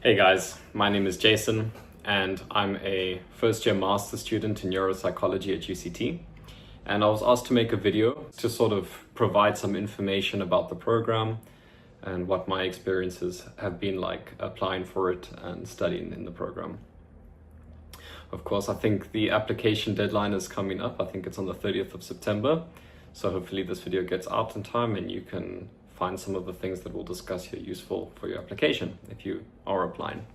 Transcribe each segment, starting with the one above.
Hey guys, my name is Jason and I'm a first year master's student in neuropsychology at UCT. And I was asked to make a video to sort of provide some information about the program and what my experiences have been like applying for it and studying in the program. Of course, I think the application deadline is coming up. I think it's on the 30th of September. So hopefully this video gets out in time and you can find some of the things that we'll discuss here useful for your application if you are applying.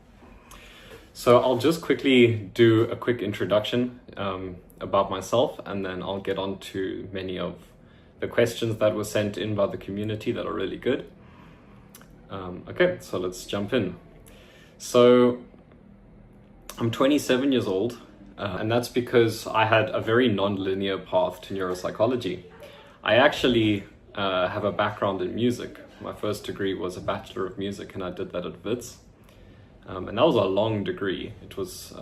So I'll just quickly do a quick introduction about myself, and then I'll get on to many of the questions that were sent in by the community that are really good. Okay, so let's jump in. So I'm 27 years old, and that's because I had a very non-linear path to neuropsychology. I actually have a background in music. My first degree was a Bachelor of Music, and I did that at WITS. And that was a long degree. It was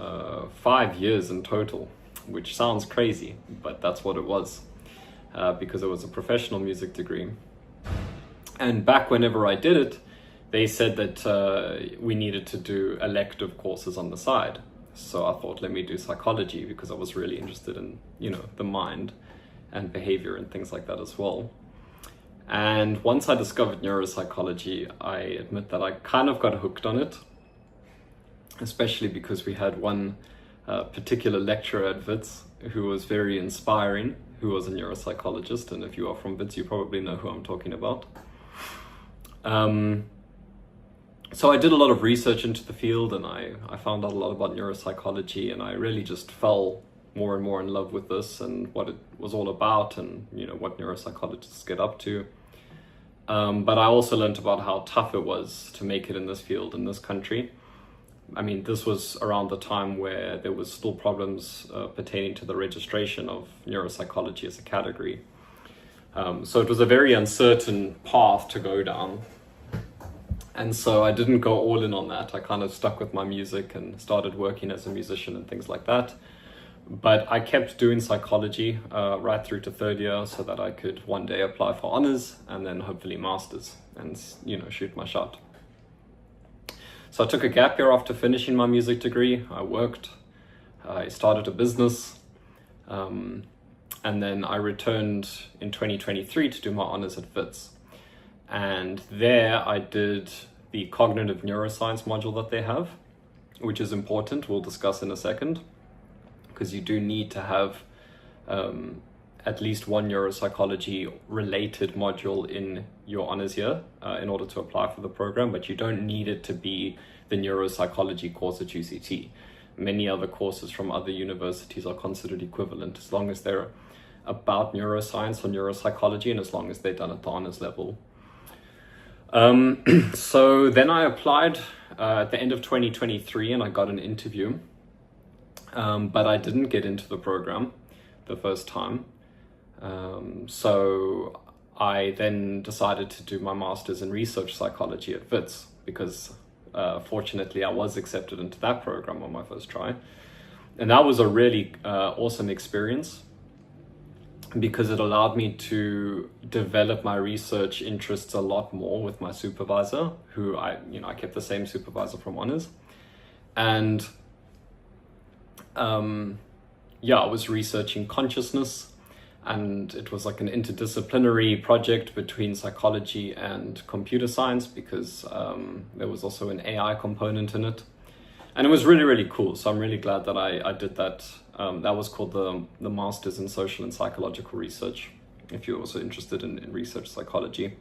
5 years in total, which sounds crazy, but that's what it was, because it was a professional music degree. And back whenever I did it, they said that we needed to do elective courses on the side. So I thought, let me do psychology, because I was really interested in, the mind and behavior and things like that as well. And once I discovered neuropsychology, I admit that I kind of got hooked on it, especially because we had one particular lecturer at WITS who was very inspiring, who was a neuropsychologist. And if you are from WITS, you probably know who I'm talking about. So I did a lot of research into the field, and I found out a lot about neuropsychology, and I really just fell more and more in love with this and what it was all about, and what neuropsychologists get up to. But I also learned about how tough it was to make it in this field in this country. I mean, this was around the time where there was still problems pertaining to the registration of neuropsychology as a category. So it was a very uncertain path to go down. And so I didn't go all in on that. I kind of stuck with my music and started working as a musician and things like that. But I kept doing psychology right through to third year so that I could one day apply for honors and then hopefully masters and, shoot my shot. So I took a gap year after finishing my music degree. I worked, I started a business, and then I returned in 2023 to do my honors at WITS. And there I did the cognitive neuroscience module that they have, which is important. We'll discuss in a second, because you do need to have at least one neuropsychology related module in your honors year in order to apply for the program, but you don't need it to be the neuropsychology course at UCT. Many other courses from other universities are considered equivalent as long as they're about neuroscience or neuropsychology, and as long as they're done at the honors level. So then I applied at the end of 2023 and I got an interview, but I didn't get into the program the first time. So I then decided to do my master's in research psychology at WITS, because fortunately I was accepted into that program on my first try. And that was a really awesome experience, because it allowed me to develop my research interests a lot more with my supervisor, who I kept the same supervisor from honors. And I was researching consciousness, and it was like an interdisciplinary project between psychology and computer science, because there was also an AI component in it. And it was really, really cool. So I'm really glad that I did that. That was called the Masters in Social and Psychological Research, if you're also interested in research psychology,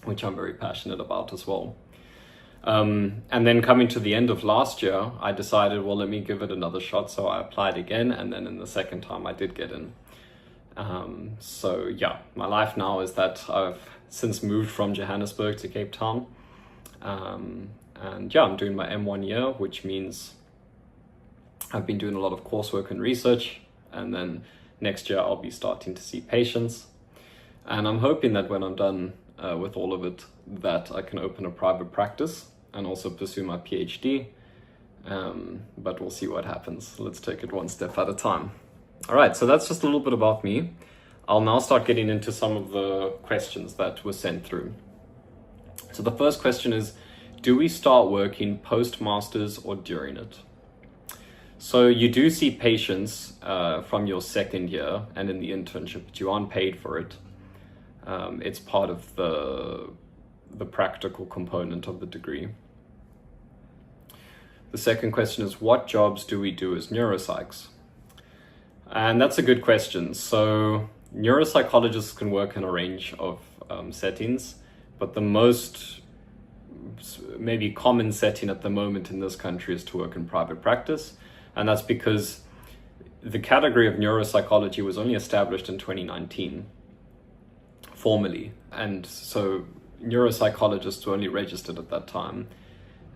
which I'm very passionate about as well. And then coming to the end of last year, I decided, well, let me give it another shot. So I applied again, and then in the second time I did get in. So yeah, my life now is that I've since moved from Johannesburg to Cape Town. And yeah, I'm doing my M1 year, which means I've been doing a lot of coursework and research, and then next year I'll be starting to see patients. And I'm hoping that when I'm done with all of it, that I can open a private practice and also pursue my PhD. But we'll see what happens. Let's take it one step at a time. All right, so that's just a little bit about me. I'll now start getting into some of the questions that were sent through. So the first question is, do we start working post-masters or during it? So you do see patients from your second year and in the internship, but you aren't paid for it. It's part of the practical component of the degree. The second question is, what jobs do we do as neuropsychs? And that's a good question. So neuropsychologists can work in a range of settings, but the most maybe common setting at the moment in this country is to work in private practice. And that's because the category of neuropsychology was only established in 2019, formally. And so neuropsychologists were only registered at that time.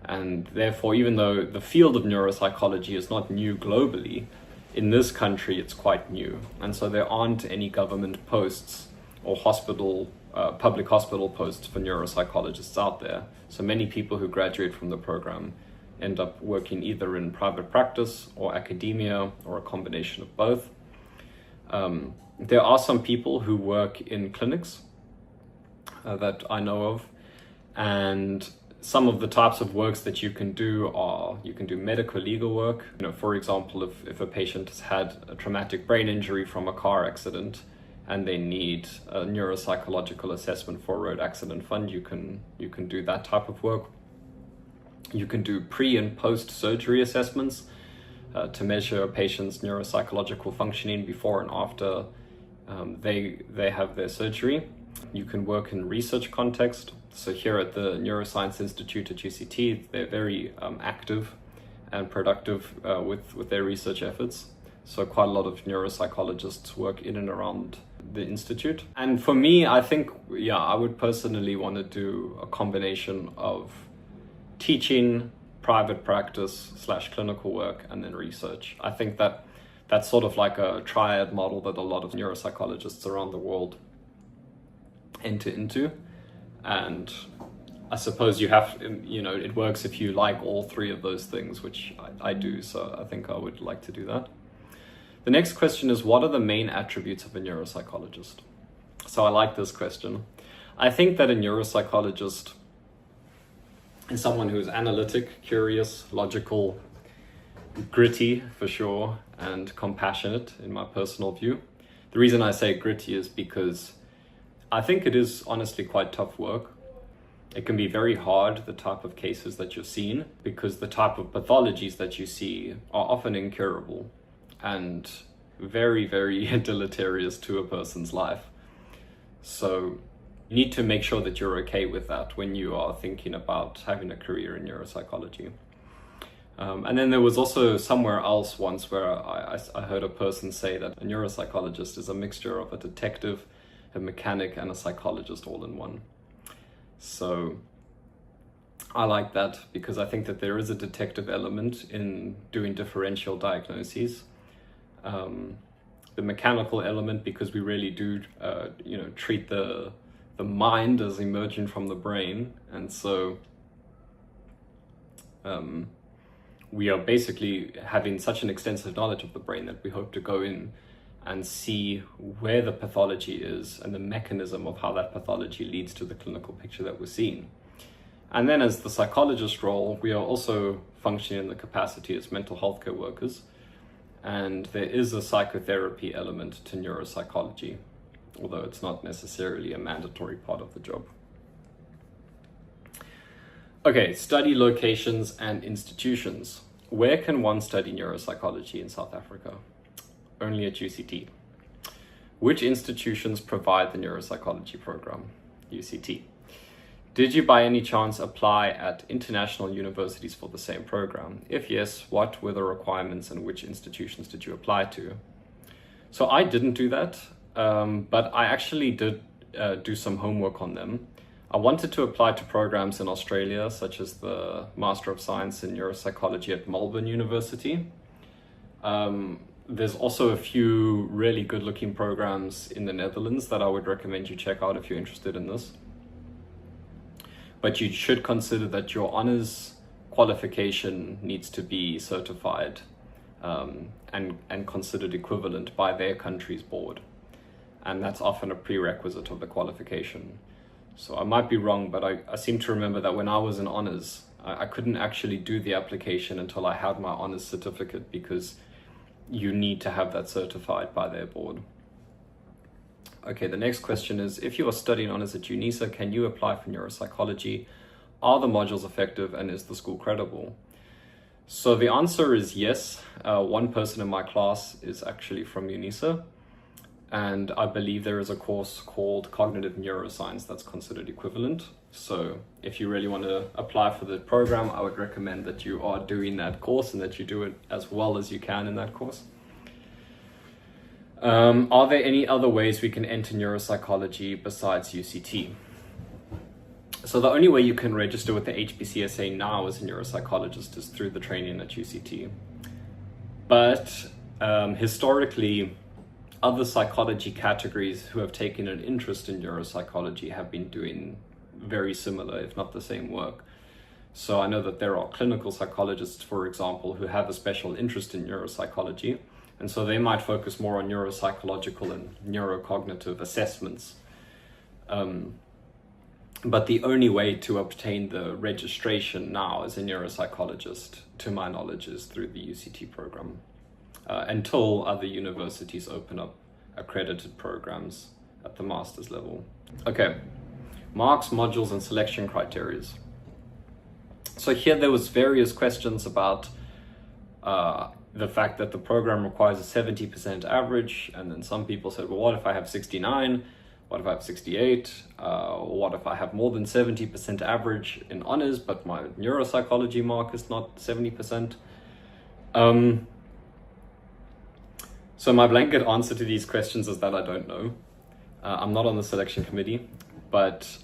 And therefore, even though the field of neuropsychology is not new globally, in this country it's quite new. And so there aren't any government posts or public hospital posts for neuropsychologists out there. So many people who graduate from the program end up working either in private practice or academia or a combination of both. There are some people who work in clinics that I know of, and some of the types of works that you can do are, you can do medical legal work. For example, if a patient has had a traumatic brain injury from a car accident and they need a neuropsychological assessment for a road accident fund, you can do that type of work. You can do pre and post surgery assessments to measure a patient's neuropsychological functioning before and after they have their surgery. You can work in research context. So here at the Neuroscience Institute at UCT, they're very active and productive with their research efforts. So quite a lot of neuropsychologists work in and around the institute. And for me, I think, I would personally want to do a combination of teaching, private practice / clinical work, and then research. I think that that's sort of like a triad model that a lot of neuropsychologists around the world enter into. And I suppose you have, it works if you like all three of those things, which I do. So I think I would like to do that. The next question is, what are the main attributes of a neuropsychologist? So I like this question. I think that a neuropsychologist is someone who is analytic, curious, logical, gritty for sure, and compassionate in my personal view. The reason I say gritty is because I think it is honestly quite tough work. It can be very hard, the type of cases that you're seeing, because the type of pathologies that you see are often incurable and very, very deleterious to a person's life. So you need to make sure that you're okay with that when you are thinking about having a career in neuropsychology. And then there was also somewhere else once where I heard a person say that a neuropsychologist is a mixture of a detective, a mechanic, and a psychologist all in one. So I like that because I think that there is a detective element in doing differential diagnoses. The mechanical element, because we really do, treat the mind as emerging from the brain. And so we are basically having such an extensive knowledge of the brain that we hope to go in and see where the pathology is and the mechanism of how that pathology leads to the clinical picture that we're seeing. And then as the psychologist role, we are also functioning in the capacity as mental health care workers. And there is a psychotherapy element to neuropsychology, although it's not necessarily a mandatory part of the job. Okay, study locations and institutions. Where can one study neuropsychology in South Africa? Only at UCT. Which institutions provide the neuropsychology program? UCT. Did you by any chance apply at international universities for the same program? If yes, what were the requirements and which institutions did you apply to? So I didn't do that, but I actually did do some homework on them. I wanted to apply to programs in Australia, such as the Master of Science in Neuropsychology at Melbourne University. There's also a few really good looking programs in the Netherlands that I would recommend you check out if you're interested in this. But you should consider that your honors qualification needs to be certified and considered equivalent by their country's board. And that's often a prerequisite of the qualification. So I might be wrong, but I seem to remember that when I was in honors, I couldn't actually do the application until I had my honors certificate, because you need to have that certified by their board. Okay, the next question is, if you are studying honors at UNISA, can you apply for neuropsychology? Are the modules effective, and is the school credible? So the answer is yes. One person in my class is actually from UNISA, and I believe there is a course called cognitive neuroscience that's considered equivalent. So if you really want to apply for the program, I would recommend that you are doing that course and that you do it as well as you can in that course. Are there any other ways we can enter neuropsychology besides UCT? So the only way you can register with the HPCSA now as a neuropsychologist is through the training at UCT. But historically, other psychology categories who have taken an interest in neuropsychology have been doing very similar, if not the same work. So I know that there are clinical psychologists, for example, who have a special interest in neuropsychology, and so they might focus more on neuropsychological and neurocognitive assessments. But the only way to obtain the registration now as a neuropsychologist, to my knowledge, is through the UCT program, until other universities open up accredited programs at the master's level. Okay, marks, modules, and selection criteria. So here there was various questions about the fact that the program requires a 70% average, and then some people said, well, what if I have 69? What if I have 68? What if I have more than 70% average in honors, but my neuropsychology mark is not 70%? So my blanket answer to these questions is that I don't know. I'm not on the selection committee, but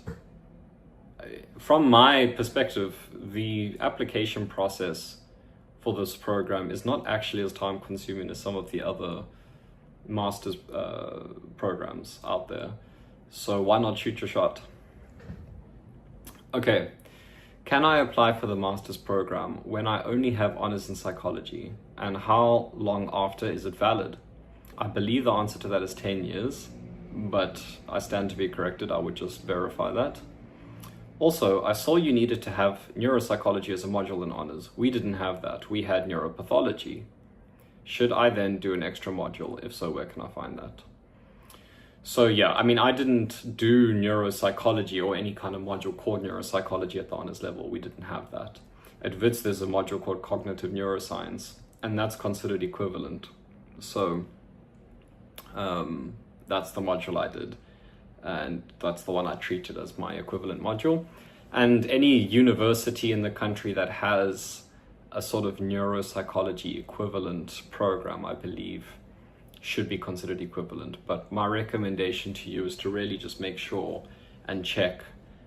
from my perspective, the application process for this program is not actually as time consuming as some of the other master's programs out there. So why not shoot your shot? Okay, can I apply for the master's program when I only have honors in psychology? And how long after is it valid? I believe the answer to that is 10 years, but I stand to be corrected. I would just verify that. Also, I saw you needed to have neuropsychology as a module in honors. We didn't have that. We had neuropathology. Should I then do an extra module? If so, where can I find that? So yeah, I mean, I didn't do neuropsychology or any kind of module called neuropsychology at the honors level. We didn't have that. At WITS, there's a module called cognitive neuroscience, and that's considered equivalent. So that's the module I did, and that's the one I treated as my equivalent module. And any university in the country that has a sort of neuropsychology equivalent program, I believe, should be considered equivalent. But my recommendation to you is to really just make sure and check.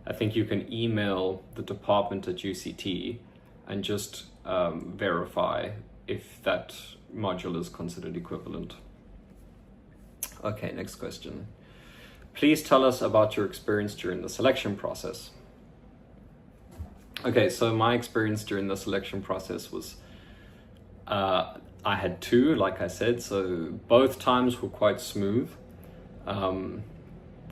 I think you can email the department at UCT and just verify if that module is considered equivalent. Okay, next question. Please tell us about your experience during the selection process. Okay, so my experience during the selection process was, I had two, like I said, so both times were quite smooth. The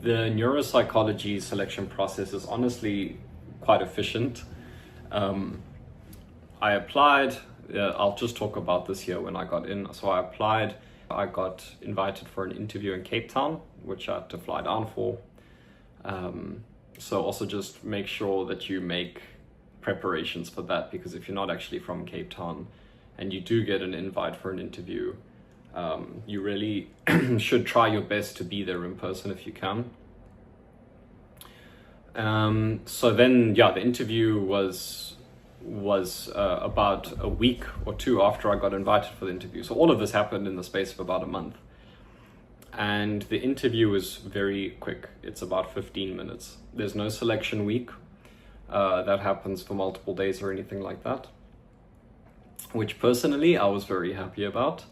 neuropsychology selection process is honestly quite efficient. I applied, I'll just talk about this here when I got in. So I applied, I got invited for an interview in Cape Town, which I had to fly down for. So also just make sure that you make preparations for that, because if you're not actually from Cape Town and you do get an invite for an interview, you really should try your best to be there in person if you can. So then, yeah, the interview was about a week or two after I got invited for the interview. So all of this happened in the space of about a month. And the interview was very quick. It's about 15 minutes. There's no selection week that happens for multiple days or anything like that, which personally I was very happy about.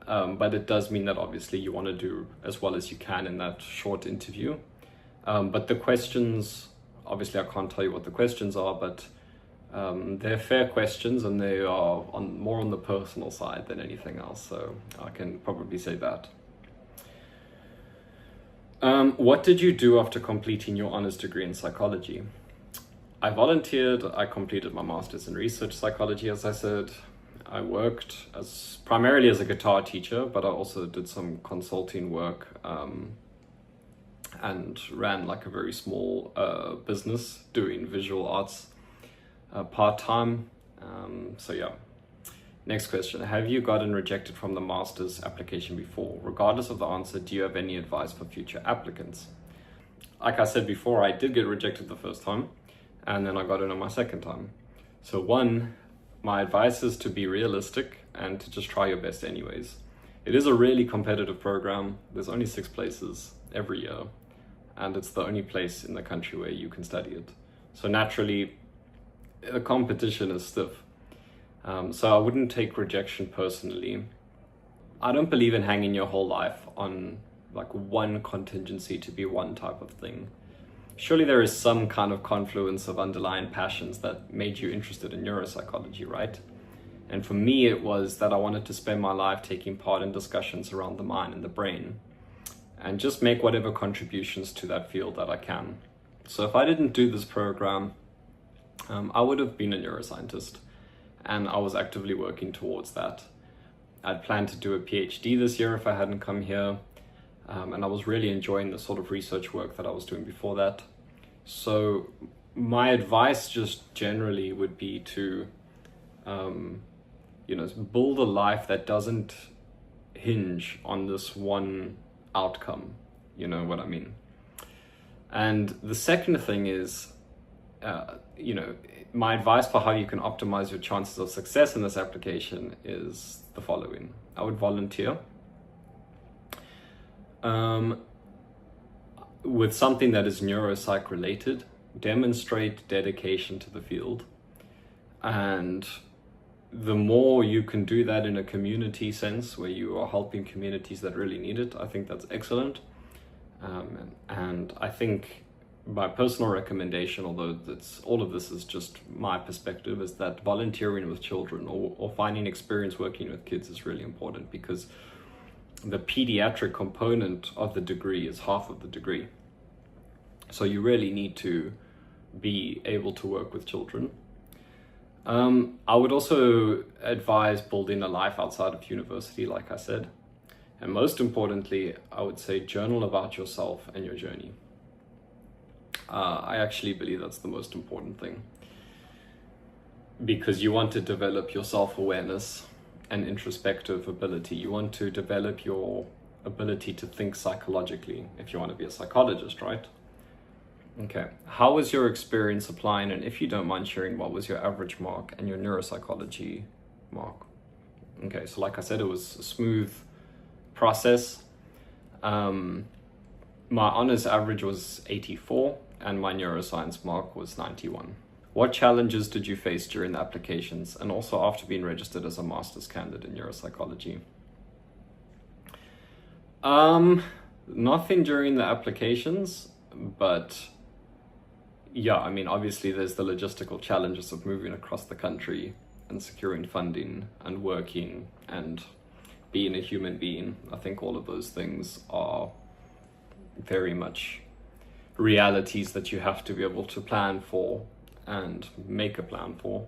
But it does mean that obviously you want to do as well as you can in that short interview. But the questions, obviously I can't tell you what the questions are, but they're fair questions, and they are more on the personal side than anything else. So I can probably say that. What did you do after completing your honors degree in psychology? I volunteered, I completed my master's in research psychology, as I said. I worked primarily as a guitar teacher, but I also did some consulting work and ran like a very small business doing visual arts part-time. So yeah. Next question. Have you gotten rejected from the master's application before? Regardless of the answer, do you have any advice for future applicants? Like I said before, I did get rejected the first time, and then I got in on my second time. So one, my advice is to be realistic and to just try your best anyways. It is a really competitive program. There's only 6 places every year, and it's the only place in the country where you can study it. So naturally, the competition is stiff. So I wouldn't take rejection personally. I don't believe in hanging your whole life on like one contingency to be one type of thing. Surely there is some kind of confluence of underlying passions that made you interested in neuropsychology, right? And for me, it was that I wanted to spend my life taking part in discussions around the mind and the brain and just make whatever contributions to that field that I can. So if I didn't do this program, I would have been a neuroscientist, and I was actively working towards that. I'd planned to do a PhD this year if I hadn't come here, and I was really enjoying the sort of research work that I was doing before that. So my advice just generally would be to build a life that doesn't hinge on this one outcome. You know what I mean? And the second thing is, my advice for how you can optimize your chances of success in this application is the following. I would volunteer with something that is neuropsych related, demonstrate dedication to the field, and the more you can do that in a community sense where you are helping communities that really need it, I think that's excellent. And I think my personal recommendation, although all of this is just my perspective, is that volunteering with children or finding experience working with kids is really important, because the pediatric component of the degree is half of the degree. So you really need to be able to work with children. I would also advise building a life outside of university, like I said. And most importantly, I would say journal about yourself and your journey. I actually believe that's the most important thing, because you want to develop your self-awareness and introspective ability. You want to develop your ability to think psychologically if you want to be a psychologist, right? Okay, how was your experience applying? And if you don't mind sharing, what was your average mark and your neuropsychology mark? Okay, so like I said, it was a smooth process. My honors average was 84 and my neuroscience mark was 91. What challenges did you face during the applications and also after being registered as a master's candidate in neuropsychology? Nothing during the applications, but yeah, I mean, obviously there's the logistical challenges of moving across the country and securing funding and working and being a human being. I think all of those things are very much realities that you have to be able to plan for and make a plan for.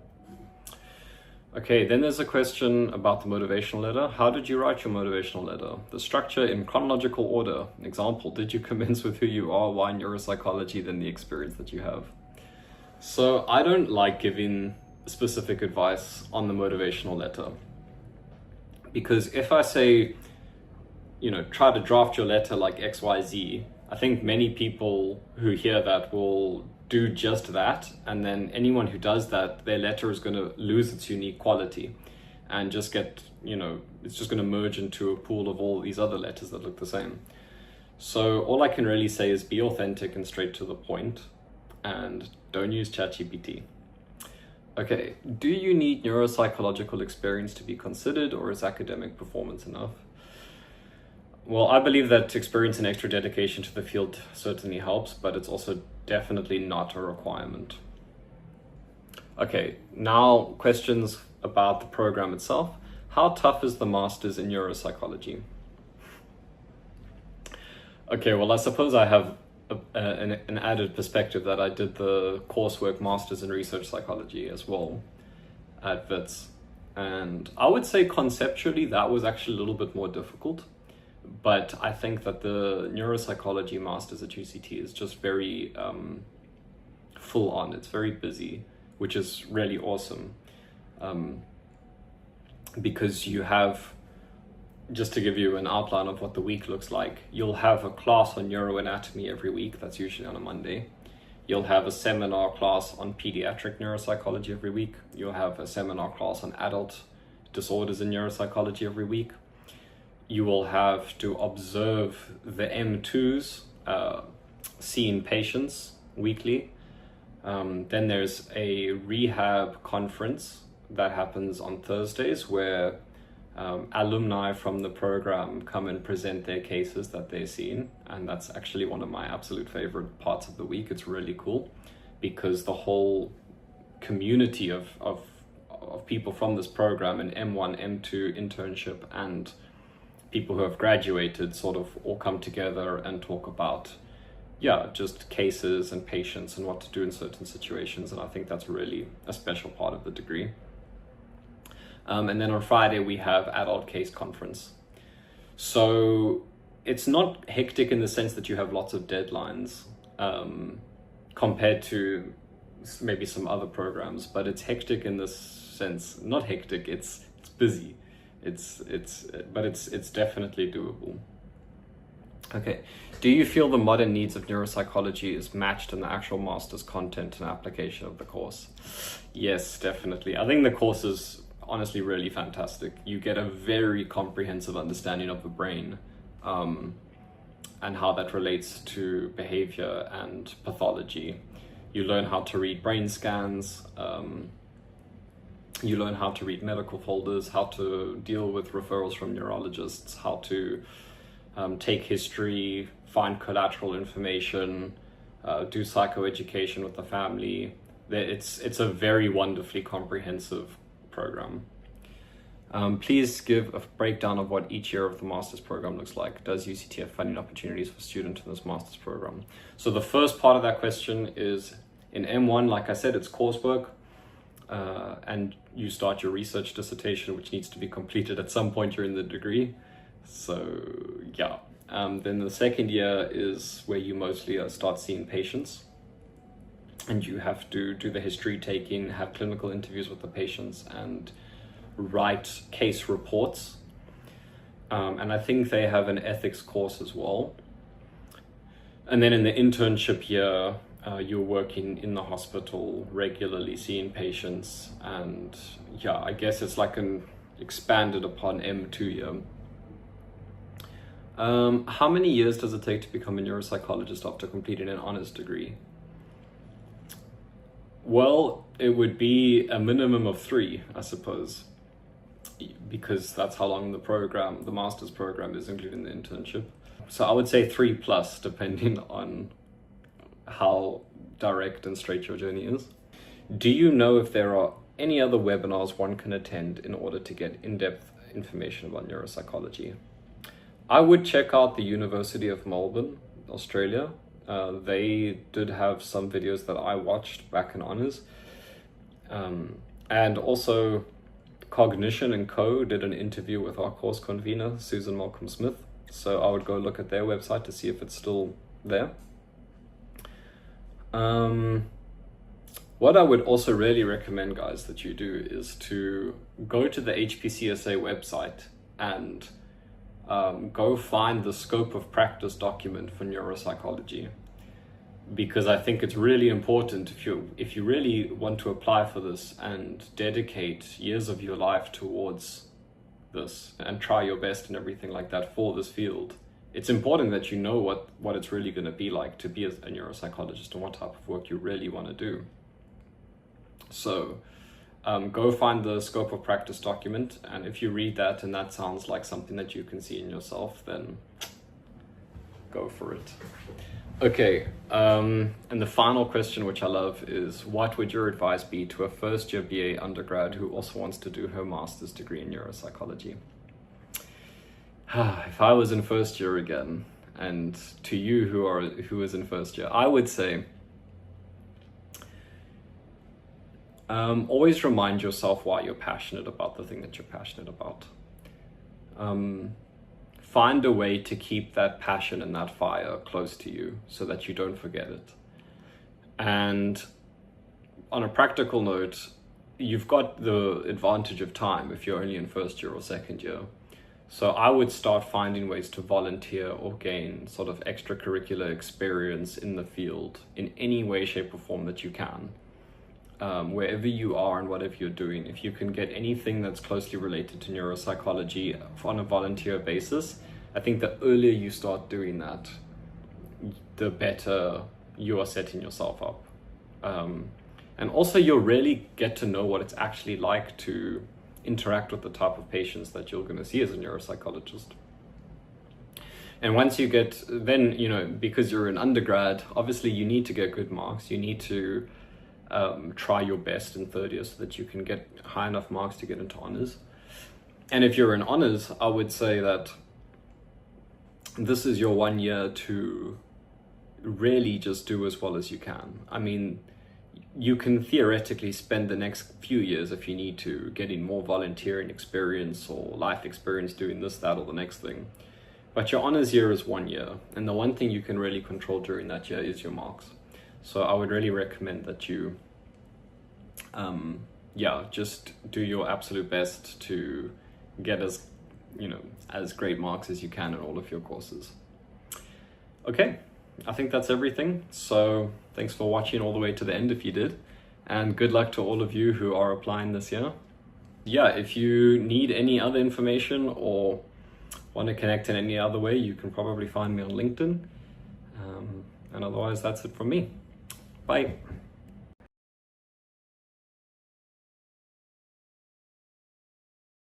Okay, then there's a question about the motivational letter. How did you write your motivational letter? The structure in chronological order. Example, did you commence with who you are, why neuropsychology, then the experience that you have? So I don't like giving specific advice on the motivational letter, because if I say, try to draft your letter like XYZ, I think many people who hear that will do just that, and then anyone who does that, their letter is going to lose its unique quality and just get, it's just going to merge into a pool of all these other letters that look the same. So all I can really say is be authentic and straight to the point, and don't use ChatGPT. Okay, do you need neuropsychological experience to be considered, or is academic performance enough? Well, I believe that experience and extra dedication to the field certainly helps, but it's also definitely not a requirement. Okay, now questions about the program itself. How tough is the master's in neuropsychology? Okay, well, I suppose I have an added perspective that I did the coursework Masters in Research Psychology as well at WITS. And I would say conceptually that was actually a little bit more difficult. But I think that the Neuropsychology Masters at UCT is just very full on. It's very busy, which is really awesome. Because you have, just to give you an outline of what the week looks like, you'll have a class on neuroanatomy every week. That's usually on a Monday. You'll have a seminar class on pediatric neuropsychology every week. You'll have a seminar class on adult disorders in neuropsychology every week. You will have to observe the M2s, seeing patients weekly. Then there's a rehab conference that happens on Thursdays where alumni from the program come and present their cases that they've seen. And that's actually one of my absolute favorite parts of the week. It's really cool because the whole community of people from this program, an M1, M2 internship, and people who have graduated sort of all come together and talk about, just cases and patients and what to do in certain situations. And I think that's really a special part of the degree. And then on Friday, we have adult case conference. So it's not hectic in the sense that you have lots of deadlines compared to maybe some other programs, but it's hectic in this sense. Not hectic, it's busy. But it's definitely doable. Okay, do you feel the modern needs of neuropsychology is matched in the actual master's content and application of the course? Yes, definitely. I think the course is honestly really fantastic. You get a very comprehensive understanding of the brain and how that relates to behavior and pathology. You learn how to read brain scans, you learn how to read medical folders, how to deal with referrals from neurologists, how to take history, find collateral information, do psychoeducation with the family. It's a very wonderfully comprehensive program. Please give a breakdown of what each year of the master's program looks like. Does UCT have funding opportunities for students in this master's program? So the first part of that question is in M1, like I said, it's coursework, and you start your research dissertation, which needs to be completed at some point during the degree. So yeah, then the second year is where you mostly start seeing patients, and you have to do the history taking, have clinical interviews with the patients, and write case reports. And I think they have an ethics course as well. And then in the internship year, you're working in the hospital regularly, seeing patients, and I guess it's like an expanded upon M2 year. How many years does it take to become a neuropsychologist after completing an honors degree? Well, it would be a minimum of 3, I suppose, because that's how long the master's program is, including the internship. So I would say 3+, depending on how direct and straight your journey is. Do you know if there are any other webinars one can attend in order to get in-depth information about neuropsychology? I would check out the University of Melbourne, Australia. They did have some videos that I watched back in honors. And also Cognition & Co. did an interview with our course convener, Susan Malcolm-Smith. So I would go look at their website to see if it's still there. What I would also really recommend, guys, that you do is to go to the HPCSA website and go find the scope of practice document for neuropsychology, because I think it's really important if you really want to apply for this and dedicate years of your life towards this and try your best and everything like that for this field. It's important that you know what it's really going to be like to be a neuropsychologist and what type of work you really want to do. So go find the scope of practice document, and if you read that and that sounds like something that you can see in yourself, then go for it. Okay, and the final question, which I love, is what would your advice be to a first-year BA undergrad who also wants to do her master's degree in neuropsychology? If I was in first year again and to you who is in first year, I would say always remind yourself why you're passionate about the thing that you're passionate about. Find a way to keep that passion and that fire close to you so that you don't forget it. And on a practical note, you've got the advantage of time if you're only in first year or second year. So I would start finding ways to volunteer or gain sort of extracurricular experience in the field in any way, shape or form that you can. Wherever you are and whatever you're doing, if you can get anything that's closely related to neuropsychology on a volunteer basis, I think the earlier you start doing that, the better you are setting yourself up. And also you'll really get to know what it's actually like to interact with the type of patients that you're going to see as a neuropsychologist. And once you get, then, you know, because you're an undergrad, obviously you need to get good marks. You need to try your best in third year so that you can get high enough marks to get into honors. And if you're in honors, I would say that this is your 1 year to really just do as well as you can. I mean, you can theoretically spend the next few years, if you need to, getting more volunteering experience or life experience doing this, that, or the next thing. But your honors year is 1 year. And the one thing you can really control during that year is your marks. So I would really recommend that you, just do your absolute best to get as great marks as you can in all of your courses. Okay, I think that's everything. So thanks for watching all the way to the end if you did. And good luck to all of you who are applying this year. Yeah, if you need any other information or want to connect in any other way, you can probably find me on LinkedIn. And otherwise, that's it from me. Bye.